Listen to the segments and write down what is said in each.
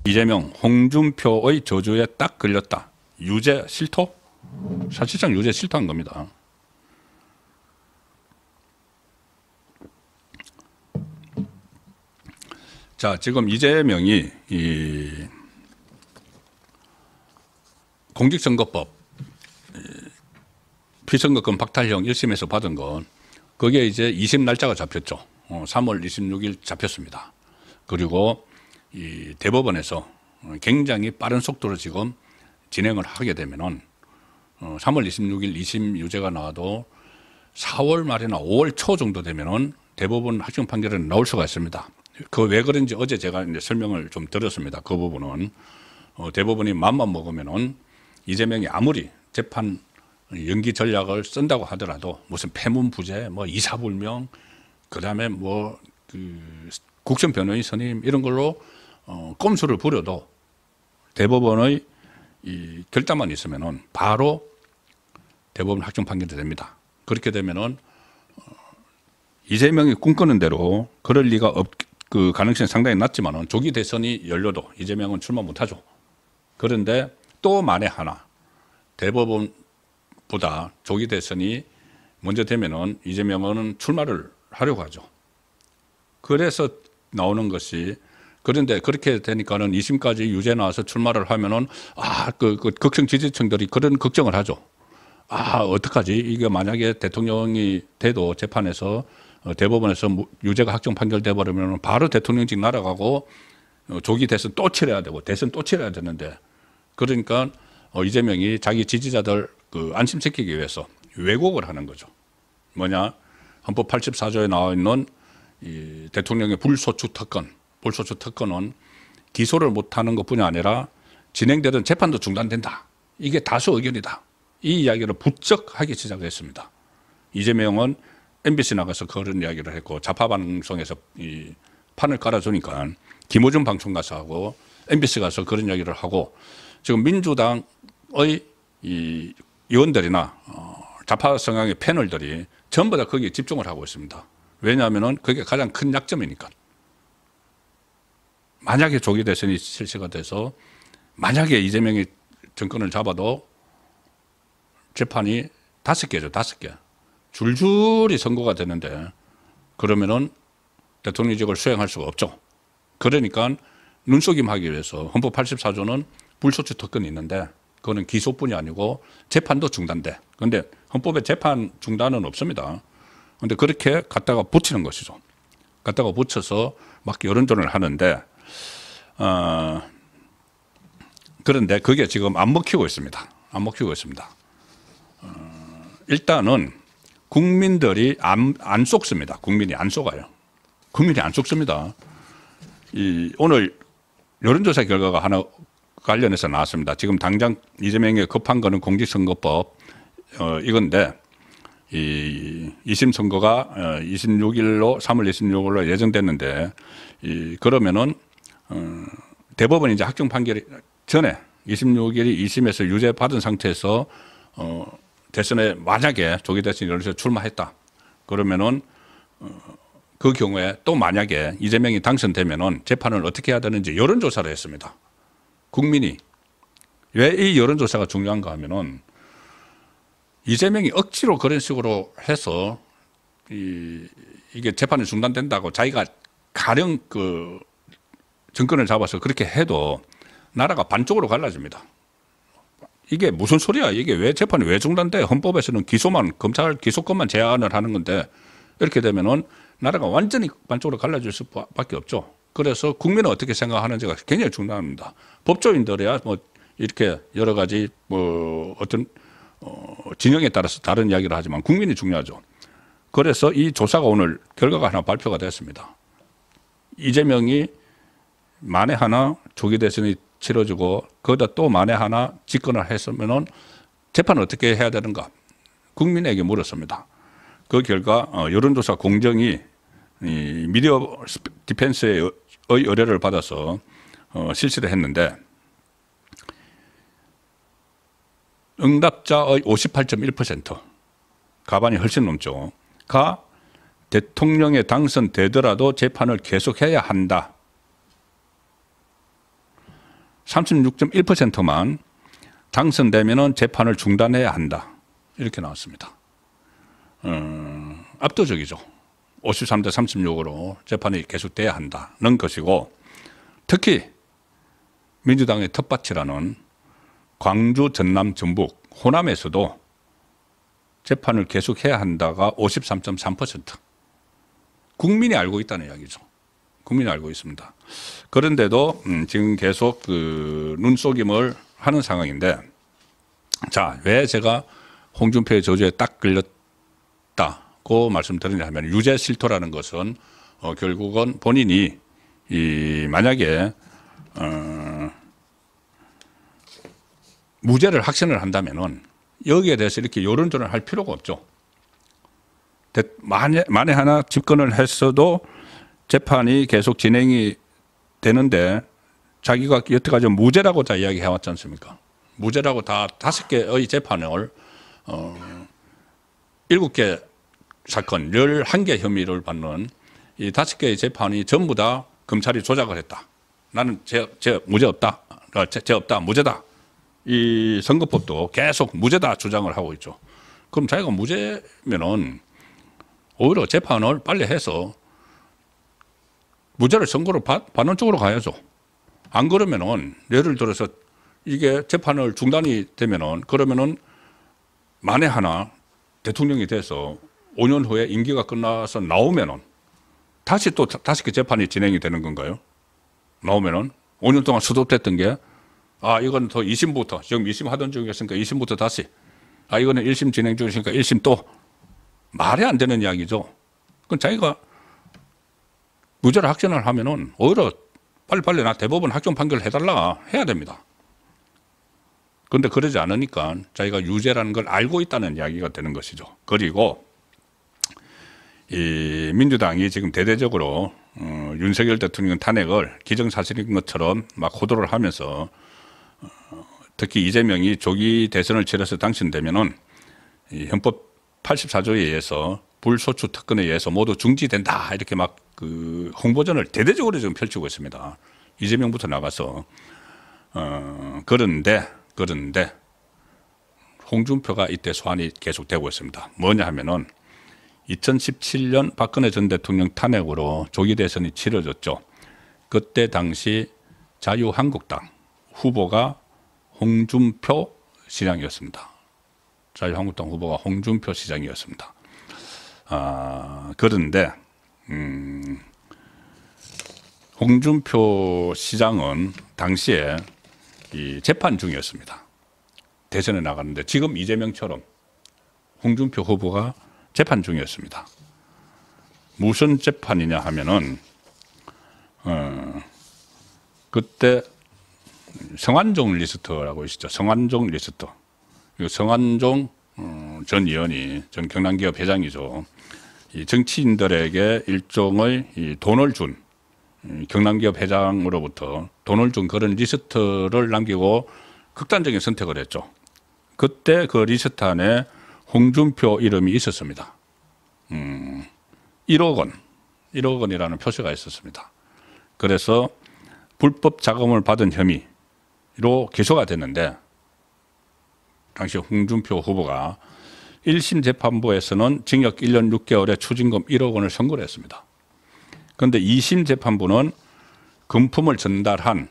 이재명, 홍준표의 저주에 딱 걸렸다. 유죄 실토? 사실상 유죄 실토한 겁니다. 자, 지금 이재명이 이 공직선거법 피선거권 박탈형 1심에서 받은 건 그게 이제 2심 날짜가 잡혔죠. 3월 26일 잡혔습니다. 그리고 이 대법원에서 굉장히 빠른 속도로 지금 진행을 하게 되면은 3월 26일 2심 유죄가 나와도 4월 말이나 5월 초 정도 되면은 대법원 확정 판결은 나올 수가 있습니다. 그 왜 그런지 어제 제가 이제 설명을 좀 드렸습니다. 그 부분은 대법원이 맘만 먹으면은 이재명이 아무리 재판 연기 전략을 쓴다고 하더라도 무슨 패문부재, 뭐 이사불명, 그다음에 뭐 그 국선 변호인 선임 이런 걸로 꼼수를 부려도 대법원의 이 결단만 있으면은 바로 대법원 확정 판결이 됩니다. 그렇게 되면은 이재명이 꿈꾸는 대로 그럴 리가 그 가능성이 상당히 낮지만은 조기 대선이 열려도 이재명은 출마 못하죠. 그런데 또 만에 하나 대법원보다 조기 대선이 먼저 되면은 이재명은 출마를 하려고 하죠. 그래서 나오는 것이 그런데 그렇게 되니까는 2심까지 유죄 나와서 출마를 하면은 그 극성 지지층들이 그런 걱정을 하죠. 어떡하지? 이게 만약에 대통령이 돼도 재판에서 대법원에서 유죄가 확정 판결돼 버리면 바로 대통령직 날아가고 조기 대선 또 치러야 되고 대선 또 치러야 되는데 그러니까 이재명이 자기 지지자들 그 안심시키기 위해서 왜곡을 하는 거죠. 뭐냐? 헌법 84조에 나와 있는 이 대통령의 불소추 특권은 기소를 못하는 것뿐이 아니라 진행되던 재판도 중단된다. 이게 다수 의견이다. 이 이야기를 부쩍 하기 시작했습니다. 이재명은 MBC 나가서 그런 이야기를 했고 좌파 방송에서 이 판을 깔아주니까 김어준 방송 가서 하고 MBC 가서 그런 이야기를 하고 지금 민주당의 이 의원들이나 좌파 성향의 패널들이 전부 다 거기에 집중을 하고 있습니다. 왜냐하면은 그게 가장 큰 약점이니까. 만약에 조기 대선이 실시가 돼서 만약에 이재명이 정권을 잡아도 재판이 5개죠, 5개. 줄줄이 선고가 되는데 그러면은 대통령직을 수행할 수가 없죠. 그러니까 눈속임하기 위해서 헌법 84조는 불소추 특권이 있는데 그거는 기소뿐이 아니고 재판도 중단돼. 그런데 헌법에 재판 중단은 없습니다. 그런데 그렇게 갖다가 붙이는 것이죠. 갖다가 붙여서 막 여론전을 하는데 그런데 그게 지금 안 먹히고 있습니다. 안 먹히고 있습니다. 일단은 국민들이 안 속습니다. 국민이 안 속아요. 국민이 안 속습니다. 오늘 여론조사 결과가 하나 관련해서 나왔습니다. 지금 당장 이재명이 급한 거는 공직선거법 이건데 이 2심 선거가 26일로 3월 26일로 예정됐는데 그러면은 대법원이 이제 확정 판결이 전에 26일이 2심에서 유죄 받은 상태에서 대선에 만약에 조기 대선이 열려서 출마했다. 그러면은 그 경우에 또 만약에 이재명이 당선되면은 재판을 어떻게 해야 되는지 여론조사를 했습니다. 국민이 왜 이 여론조사가 중요한가 하면은 이재명이 억지로 그런 식으로 해서 이게 재판이 중단된다고 자기가 가령 그 정권을 잡아서 그렇게 해도 나라가 반쪽으로 갈라집니다. 이게 무슨 소리야? 이게 왜 재판이 왜 중단돼? 헌법에서는 기소만 검찰 기소권만 제한을 하는 건데 이렇게 되면은 나라가 완전히 반쪽으로 갈라질 수밖에 없죠. 그래서 국민은 어떻게 생각하는지가 굉장히 중요합니다. 법조인들이야 뭐 이렇게 여러 가지 뭐 어떤 진영에 따라서 다른 이야기를 하지만 국민이 중요하죠. 그래서 이 조사가 오늘 결과가 하나 발표가 됐습니다. 이재명이 만에 하나 조기 대선이 치러지고 거기다 또 만에 하나 집권을 했으면은 재판을 어떻게 해야 되는가 국민에게 물었습니다. 그 결과 여론조사 공정이 이 미디어 디펜스의 의뢰를 받아서 실시를 했는데 응답자의 58.1% 가반이 훨씬 넘죠. 가 대통령에 당선되더라도 재판을 계속해야 한다. 36.1%만 당선되면은 재판을 중단해야 한다. 이렇게 나왔습니다. 압도적이죠. 53대 36으로 재판이 계속돼야 한다는 것이고, 특히 민주당의 텃밭이라는 광주, 전남, 전북, 호남에서도 재판을 계속해야 한다가 53.3%. 국민이 알고 있다는 이야기죠. 국민이 알고 있습니다. 그런데도 지금 계속 그 눈속임을 하는 상황인데, 자, 왜 제가 홍준표의 저주에 딱 걸렸다고 말씀드리냐 하면, 유죄 실토라는 것은 결국은 본인이 만약에 무죄를 확신을 한다면은 여기에 대해서 이렇게 여론전을 할 필요가 없죠. 만에 하나 집권을 했어도 재판이 계속 진행이 되는데, 자기가 여태까지 무죄라고 다 이야기해 왔지 않습니까? 무죄라고 다 5개의 재판을 7개 사건 11개 혐의를 받는 이 5개의 재판이 전부 다 검찰이 조작을 했다. 나는 무죄 없다. 죄 없다. 무죄다. 이 선거법도 계속 무죄다 주장을 하고 있죠. 그럼 자기가 무죄면은 오히려 재판을 빨리 해서 무죄를 선고를 받는 쪽으로 가야죠. 안 그러면은 예를 들어서 이게 재판을 중단이 되면은, 그러면은 만에 하나 대통령이 돼서 5년 후에 임기가 끝나서 나오면은 다시 또 5개 재판이 진행이 되는 건가요? 나오면은 5년 동안 수도됐던 게, 이건 더 2심부터, 지금 2심 하던 중이었으니까 2심부터 다시, 이거는 1심 진행 중이니까 1심 또, 말이 안 되는 이야기죠. 그럼 자기가 무죄를 확정을 하면은 오히려 빨리빨리 나 대법원 확정 판결을 해달라 해야 됩니다. 그런데 그러지 않으니까 자기가 유죄라는 걸 알고 있다는 이야기가 되는 것이죠. 그리고 이 민주당이 지금 대대적으로 윤석열 대통령 탄핵을 기정사실인 것처럼 막 호도를 하면서, 특히 이재명이 조기 대선을 치러서 당선되면은 이 헌법 84조에 의해서 불소추 특권에 의해서 모두 중지된다, 이렇게 막 그 홍보전을 대대적으로 지금 펼치고 있습니다. 이재명부터 나가서. 그런데 홍준표가 이때 소환이 계속되고 있습니다. 뭐냐 하면은 2017년 박근혜 전 대통령 탄핵으로 조기 대선이 치러졌죠. 그때 당시 자유한국당 후보가 홍준표 시장이었습니다. 자유한국당 후보가 홍준표 시장이었습니다. 그런데 홍준표 시장은 당시에 이 재판 중이었습니다. 대선에 나갔는데, 지금 이재명처럼 홍준표 후보가 재판 중이었습니다. 무슨 재판이냐 하면은 그때 성완종 리스트라고 있었죠. 성완종 리스트. 성완종 전 의원이, 전 경남기업 회장이죠. 이 정치인들에게 일종의 이 돈을 준, 경남기업 회장으로부터 돈을 준 그런 리스트를 남기고 극단적인 선택을 했죠. 그때 그 리스트 안에 홍준표 이름이 있었습니다. 1억 원이라는 표시가 있었습니다. 그래서 불법 자금을 받은 혐의로 기소가 됐는데, 당시 홍준표 후보가 1심 재판부에서는 징역 1년 6개월에 추징금 1억 원을 선고를 했습니다. 그런데 2심 재판부는 금품을 전달한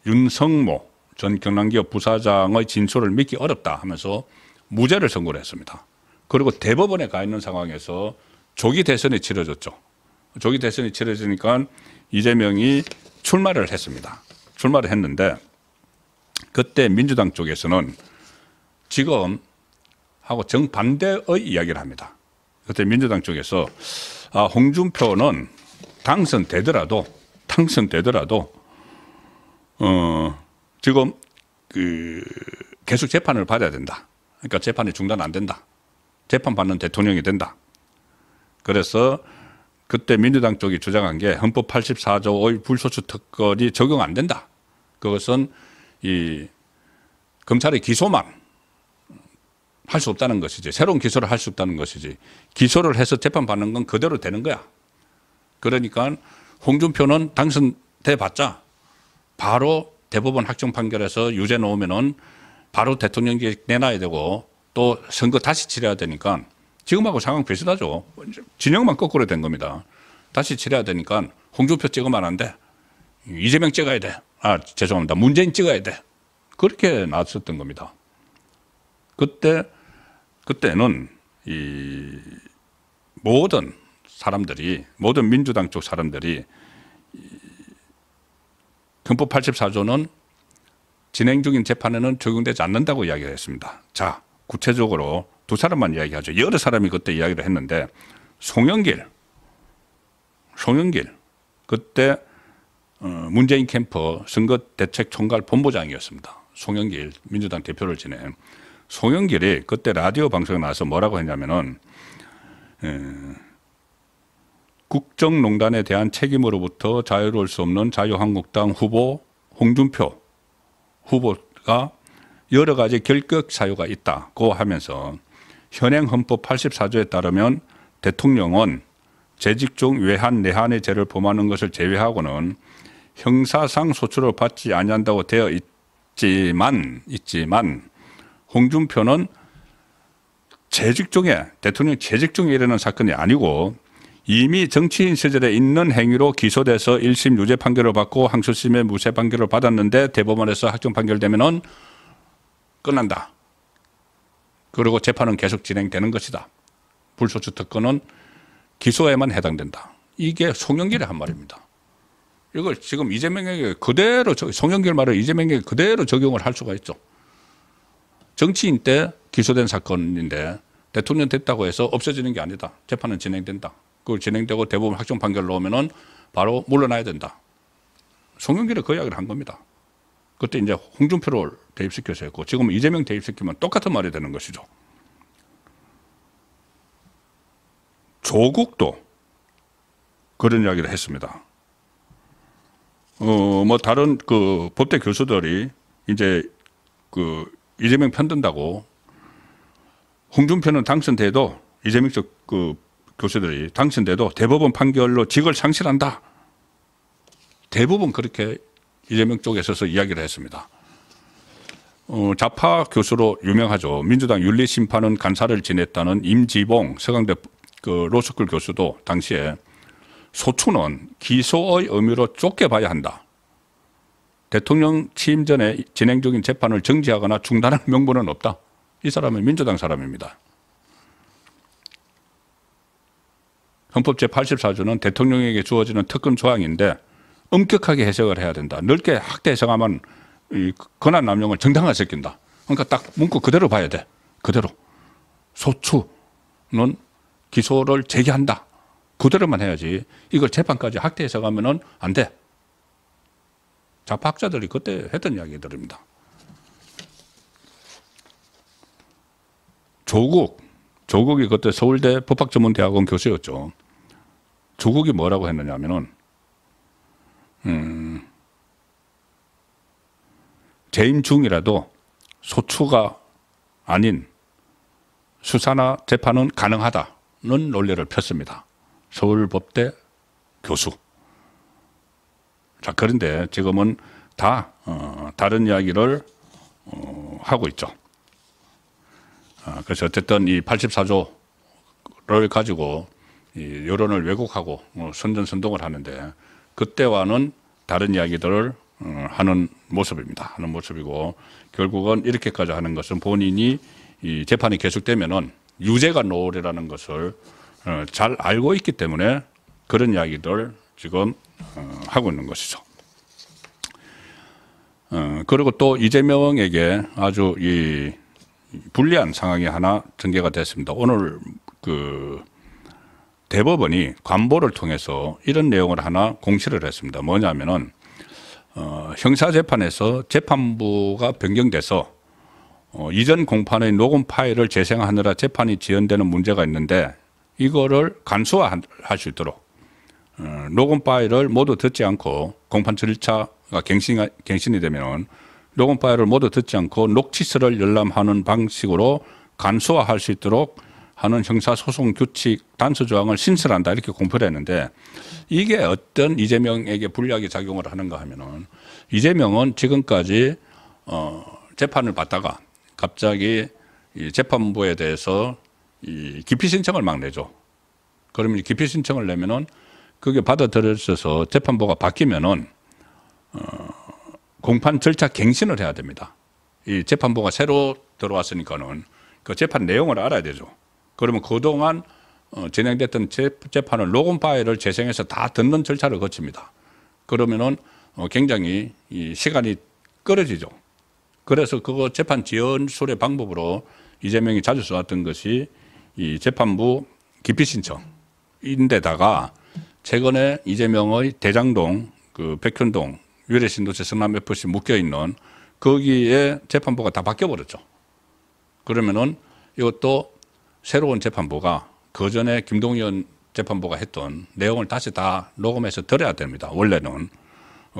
윤성모 전 경남기업 부사장의 진술을 믿기 어렵다 하면서 무죄를 선고를 했습니다. 그리고 대법원에 가 있는 상황에서 조기 대선이 치러졌죠. 조기 대선이 치러지니까 이재명이 출마를 했습니다. 출마를 했는데, 그때 민주당 쪽에서는 지금 하고 정반대의 이야기를 합니다. 그때 민주당 쪽에서 홍준표는 당선되더라도 지금 계속 재판을 받아야 된다. 그러니까 재판이 중단 안 된다. 재판 받는 대통령이 된다. 그래서 그때 민주당 쪽이 주장한 게 헌법 84조의 불소추 특권이 적용 안 된다. 그것은 이 검찰의 기소만 할 수 없다는 것이지, 새로운 기소를 할 수 없다는 것이지, 기소를 해서 재판받는 건 그대로 되는 거야. 그러니까 홍준표는 당선돼 봤자 바로 대법원 확정 판결에서 유죄 놓으면은 바로 대통령직 내놔야 되고 또 선거 다시 치러야 되니까 지금하고 상황 비슷하죠. 진영만 거꾸로 된 겁니다. 다시 치러야 되니까 홍준표 찍으면 안 돼. 이재명 찍어야 돼. 아, 죄송합니다. 문재인 찍어야 돼. 그렇게 나왔었던 겁니다. 그때는 이 모든 사람들이, 모든 민주당 쪽 사람들이 헌법 84조는 진행 중인 재판에는 적용되지 않는다고 이야기를 했습니다. 자, 구체적으로 두 사람만 이야기하죠. 여러 사람이 그때 이야기를 했는데 송영길 그때 문재인 캠프 선거대책총괄 본부장이었습니다. 송영길 민주당 대표를 지낸 송영길이 그때 라디오 방송에 나와서 뭐라고 했냐면은 국정농단에 대한 책임으로부터 자유로울 수 없는 자유한국당 후보 홍준표 후보가 여러 가지 결격 사유가 있다고 하면서 현행 헌법 84조에 따르면 대통령은 재직 중 외환 내한의 죄를 범하는 것을 제외하고는 형사상 소출을 받지 아니한다고 되어 있지만 홍준표는 재직 중에, 대통령 재직 중에 일어난 사건이 아니고 이미 정치인 시절에 있는 행위로 기소돼서 1심 유죄 판결을 받고 항소심에 무죄 판결을 받았는데 대법원에서 확정 판결되면은 끝난다. 그리고 재판은 계속 진행되는 것이다. 불소추 특권은 기소에만 해당된다. 이게 송영길의 한 말입니다. 이걸 지금 이재명에게 그대로, 송영길 말을 이재명에게 그대로 적용을 할 수가 있죠. 정치인 때 기소된 사건인데 대통령 됐다고 해서 없어지는 게 아니다. 재판은 진행된다. 그걸 진행되고 대법원 확정 판결 나오면은 바로 물러나야 된다. 송영길이 그 이야기를 한 겁니다. 그때 이제 홍준표를 대입시켜서 했고 지금 이재명 대입시키면 똑같은 말이 되는 것이죠. 조국도 그런 이야기를 했습니다. 뭐 다른 그 법대 교수들이 이제 그 이재명 편든다고 홍준표는 당선돼도 이재명 쪽 그 교수들이 당선돼도 대법원 판결로 직을 상실한다. 대부분 그렇게 이재명 쪽에 서서 이야기를 했습니다. 좌파 교수로 유명하죠. 민주당 윤리심판원 간사를 지냈다는 임지봉 서강대 그 로스쿨 교수도 당시에 소추는 기소의 의미로 쫓겨봐야 한다. 대통령 취임 전에 진행 중인 재판을 정지하거나 중단할 명분은 없다. 이 사람은 민주당 사람입니다. 헌법 제84조는 대통령에게 주어지는 특권 조항인데 엄격하게 해석을 해야 된다. 넓게 확대 해석하면 이 권한 남용을 정당화시킨다. 그러니까 딱 문구 그대로 봐야 돼. 그대로. 소추는 기소를 제기한다. 그대로만 해야지. 이걸 재판까지 확대 해석하면은 안 돼. 좌파학자들이 그때 했던 이야기들입니다. 조국이 그때 서울대 법학전문대학원 교수였죠. 조국이 뭐라고 했느냐 하면은 재임 중이라도 소추가 아닌 수사나 재판은 가능하다는 논리를 폈습니다. 서울법대 교수. 자, 그런데 지금은 다 다른 이야기를 하고 있죠. 그래서 어쨌든 이 84조를 가지고 이 여론을 왜곡하고 선전선동을 하는데 그때와는 다른 이야기들을 하는 모습입니다. 하는 모습이고 결국은 이렇게까지 하는 것은 본인이 이 재판이 계속되면은 유죄가 나오리라는 것을 잘 알고 있기 때문에 그런 이야기들 지금 하고 있는 것이죠. 그리고 또 이재명에게 아주 이 불리한 상황이 하나 전개가 됐습니다. 오늘 그 대법원이 관보를 통해서 이런 내용을 하나 공시를 했습니다. 뭐냐면은 형사재판에서 재판부가 변경돼서 이전 공판의 녹음 파일을 재생하느라 재판이 지연되는 문제가 있는데 이거를 간소화할 수 있도록 녹음 파일을 모두 듣지 않고 공판 절차가 갱신이 되면 녹음 파일을 모두 듣지 않고 녹취서를 열람하는 방식으로 간소화할 수 있도록 하는 형사소송 규칙 단서 조항을 신설한다 이렇게 공표를 했는데 이게 어떤 이재명에게 불리하게 작용을 하는가 하면은 이재명은 지금까지 재판을 받다가 갑자기 이 재판부에 대해서 이 기피 신청을 막 내죠. 그러면 기피 신청을 내면은 그게 받아들여져서 재판부가 바뀌면은 공판 절차 갱신을 해야 됩니다. 이 재판부가 새로 들어왔으니까는 그 재판 내용을 알아야 되죠. 그러면 그동안 진행됐던 재판을 녹음 파일을 재생해서 다 듣는 절차를 거칩니다. 그러면은 굉장히 이 시간이 끌어지죠. 그래서 그거 재판 지연술의 방법으로 이재명이 자주 써왔던 것이 이 재판부 기피 신청인데다가 최근에 이재명의 대장동, 그 백현동, 유래신도시 성남FC 묶여 있는 거기에 재판부가 다 바뀌어 버렸죠. 그러면은 이것도 새로운 재판부가 그 전에 김동연 재판부가 했던 내용을 다시 다 녹음해서 들어야 됩니다. 원래는.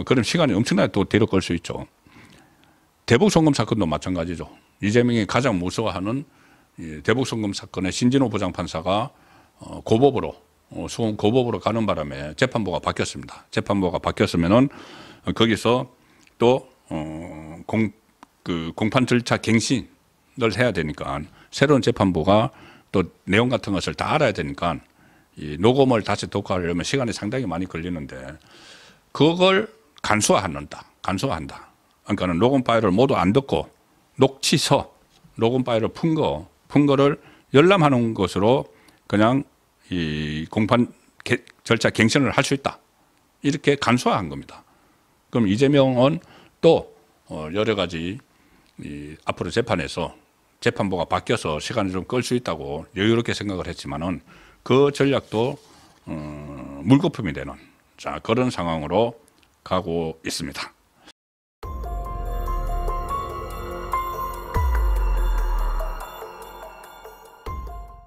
그럼 시간이 엄청나게 또 뒤로 끌 수 있죠. 대북 송금 사건도 마찬가지죠. 이재명이 가장 무서워하는 대북 송금 사건의 신진호 부장판사가 고법으로 수원 고법으로 가는 바람에 재판부가 바뀌었습니다. 재판부가 바뀌었으면은 거기서 또 공판 절차 갱신을 해야 되니까 새로운 재판부가 또 내용 같은 것을 다 알아야 되니까 이 녹음을 다시 독화하려면 시간이 상당히 많이 걸리는데 그걸 간소화한다. 그러니까는 녹음 파일을 모두 안 듣고 녹취서, 녹음 파일을 푼 거를 열람하는 것으로 그냥 이 공판 절차 갱신을 할 수 있다. 이렇게 간소화한 겁니다. 그럼 이재명은 또 여러 가지 앞으로 재판에서 재판부가 바뀌어서 시간을 좀 끌 수 있다고 여유롭게 생각을 했지만은 그 전략도 물거품이 되는 그런 상황으로 가고 있습니다.